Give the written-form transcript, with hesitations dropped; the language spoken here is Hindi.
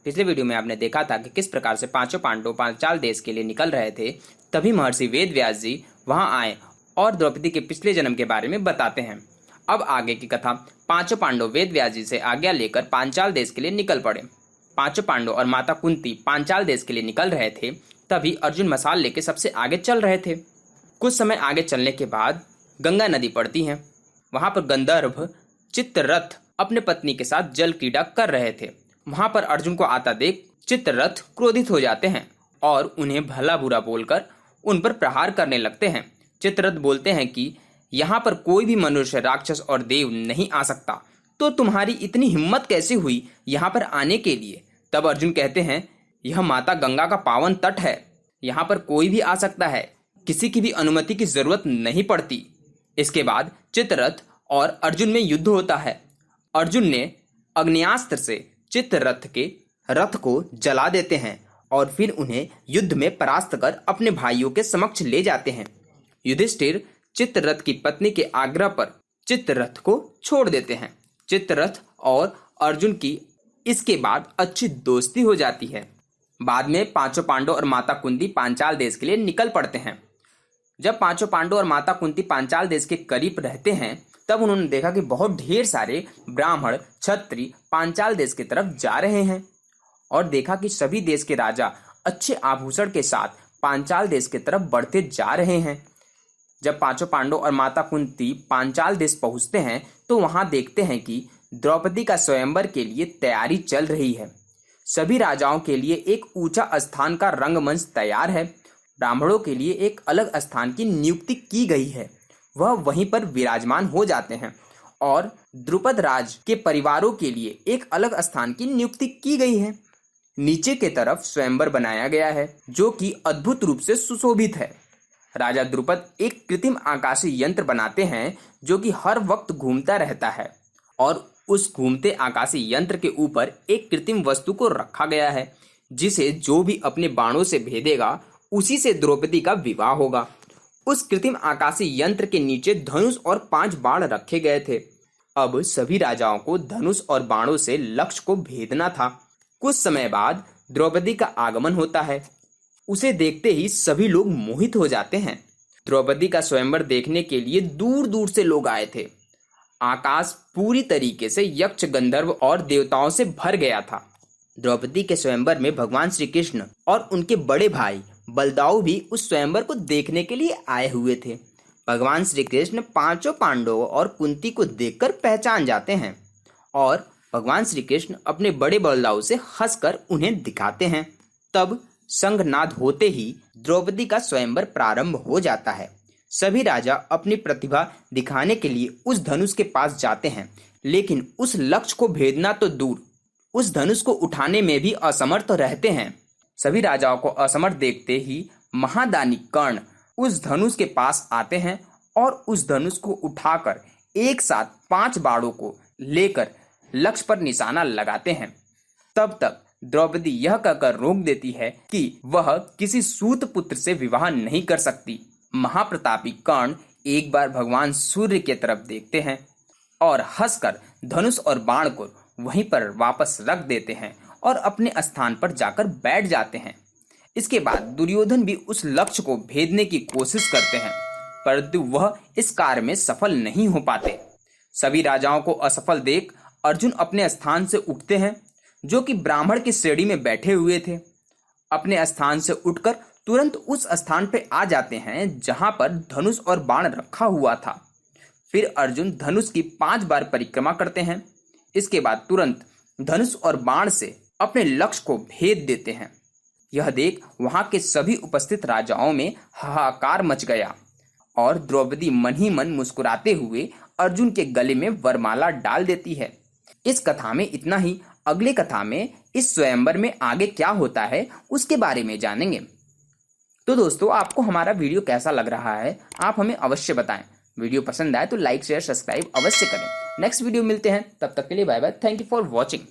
पिछले वीडियो में आपने देखा था कि किस प्रकार से पांचों पांडव पांचाल देश के लिए निकल रहे थे। तभी महर्षि वेद व्यास जी वहां आए और द्रौपदी के पिछले जन्म के बारे में बताते हैं। अब आगे की कथा। पांचों पांडव वेद व्यास जी से आज्ञा लेकर पांचाल देश के लिए निकल पड़े। पांचों पांडव और माता कुंती पांचाल देश के लिए निकल रहे थे। तभी अर्जुन मशाल लेके सबसे आगे चल रहे थे। कुछ समय आगे चलने के बाद गंगा नदी पड़ती है। वहां पर गंधर्व चित्ररथ अपने पत्नी के साथ जल क्रीड़ा कर रहे थे। वहां पर अर्जुन को आता देख चित्ररथ क्रोधित हो जाते हैं और उन्हें भला बुरा बोलकर उन पर प्रहार करने लगते हैं। चित्ररथ बोलते हैं कि यहाँ पर कोई भी मनुष्य, राक्षस और देव नहीं आ सकता, तो तुम्हारी इतनी हिम्मत कैसे हुई यहाँ पर आने के लिए। तब अर्जुन कहते हैं, यह माता गंगा का पावन तट है, यहाँ पर कोई भी आ सकता है, किसी की भी अनुमति की जरूरत नहीं पड़ती। इसके बाद चित्ररथ और अर्जुन में युद्ध होता है। अर्जुन ने अग्न्यास्त्र से चित्ररथ के रथ को जला देते हैं और फिर उन्हें युद्ध में परास्त कर अपने भाइयों के समक्ष ले जाते हैं। युधिष्ठिर चित्ररथ की पत्नी के आग्रह पर चित्ररथ को छोड़ देते हैं। चित्ररथ और अर्जुन की इसके बाद अच्छी दोस्ती हो जाती है। बाद में पांचों पांडव और माता कुंती पांचाल देश के लिए निकल पड़ते हैं। जब पांचों पांडव और माता कुंती पांचाल देश के करीब रहते हैं, तब उन्होंने देखा कि बहुत ढेर सारे ब्राह्मण क्षत्रिय पांचाल देश की तरफ जा रहे हैं और देखा कि सभी देश के राजा अच्छे आभूषण के साथ पांचाल देश की तरफ बढ़ते जा रहे हैं। जब पांचों पांडव और माता कुंती पांचाल देश पहुंचते हैं तो वहां देखते हैं कि द्रौपदी का स्वयंवर के लिए तैयारी चल रही है। सभी राजाओं के लिए एक ऊंचा स्थान का रंगमंच तैयार है। ब्राह्मणों के लिए एक अलग स्थान की नियुक्ति की गई है, वह वहीं पर विराजमान हो जाते हैं और द्रुपद राज के परिवारों के लिए एक अलग स्थान की नियुक्ति की गई है। नीचे के तरफ स्वयंवर बनाया गया है जो कि अद्भुत रूप से सुशोभित है। राजा द्रुपद एक कृत्रिम आकाशीय यंत्र बनाते हैं जो कि हर वक्त घूमता रहता है और उस घूमते आकाशीय यंत्र के ऊपर एक कृत्रिम वस्तु को रखा गया है जिसे जो भी अपने बाणों से भेदेगा उसी से द्रौपदी का विवाह होगा। उस कृत्रिम आकाशीय यंत्र के नीचे धनुष और 5 बाण रखे गए थे। अब सभी राजाओं को धनुष और बाणों से लक्ष्य को भेदना था। कुछ समय बाद द्रौपदी का आगमन होता है। उसे देखते ही सभी लोग मोहित हो जाते हैं। द्रौपदी का स्वयंवर देखने के लिए दूर दूर से लोग आए थे। आकाश पूरी तरीके से यक्ष, गंधर्व और देवताओं से भर गया था। द्रौपदी के स्वयंवर में भगवान श्री कृष्ण और उनके बड़े भाई बलदाऊ भी उस स्वयंवर को देखने के लिए आए हुए थे। भगवान श्री कृष्ण पांचों पांडवों और कुंती को देखकर पहचान जाते हैं और भगवान श्री कृष्ण अपने बड़े बलदाऊ से हंसकर उन्हें दिखाते हैं। तब शंखनाद होते ही द्रौपदी का स्वयंवर प्रारंभ हो जाता है। सभी राजा अपनी प्रतिभा दिखाने के लिए उस धनुष के पास जाते हैं, लेकिन उस लक्ष्य को भेदना तो दूर, उस धनुष को उठाने में भी असमर्थ रहते हैं। सभी राजाओं को असमर्थ देखते ही महादानी कर्ण उस धनुष के पास आते हैं और उस धनुष को उठाकर एक साथ 5 बाणों को लेकर लक्ष्य पर निशाना लगाते हैं। तब तक द्रौपदी यह कहकर रोक देती है कि वह किसी सूत पुत्र से विवाह नहीं कर सकती। महाप्रतापी कर्ण एक बार भगवान सूर्य की तरफ देखते हैं और हंसकर धनुष और बाण को वहीं पर वापस रख देते हैं और अपने स्थान पर जाकर बैठ जाते हैं। इसके बाद दुर्योधन भी उस लक्ष्य को भेदने की कोशिश करते हैं, परंतु वह इस कार्य में सफल नहीं हो पाते। सभी राजाओं को असफल देख अर्जुन अपने स्थान से उठते हैं, जो कि ब्राह्मण की श्रेणी में बैठे हुए थे। अपने स्थान से उठकर तुरंत उस स्थान पर आ जाते हैं जहां पर धनुष और बाण रखा हुआ था। फिर अर्जुन धनुष की 5 बार परिक्रमा करते हैं। इसके बाद तुरंत धनुष और बाण से अपने लक्ष्य को भेद देते हैं। यह देख वहां के सभी उपस्थित राजाओं में हाहाकार मच गया और द्रौपदी मन ही मन मुस्कुराते हुए अर्जुन के गले में वरमाला डाल देती है। इस कथा में इतना ही। अगली कथा में इस स्वयंवर में आगे क्या होता है उसके बारे में जानेंगे। तो दोस्तों, आपको हमारा वीडियो कैसा लग रहा है आप हमें अवश्य बताएं। वीडियो पसंद आए तो लाइक, शेयर, सब्सक्राइब अवश्य करें। नेक्स्ट वीडियो मिलते हैं, तब तक के लिए bye bye. Thank you for watching.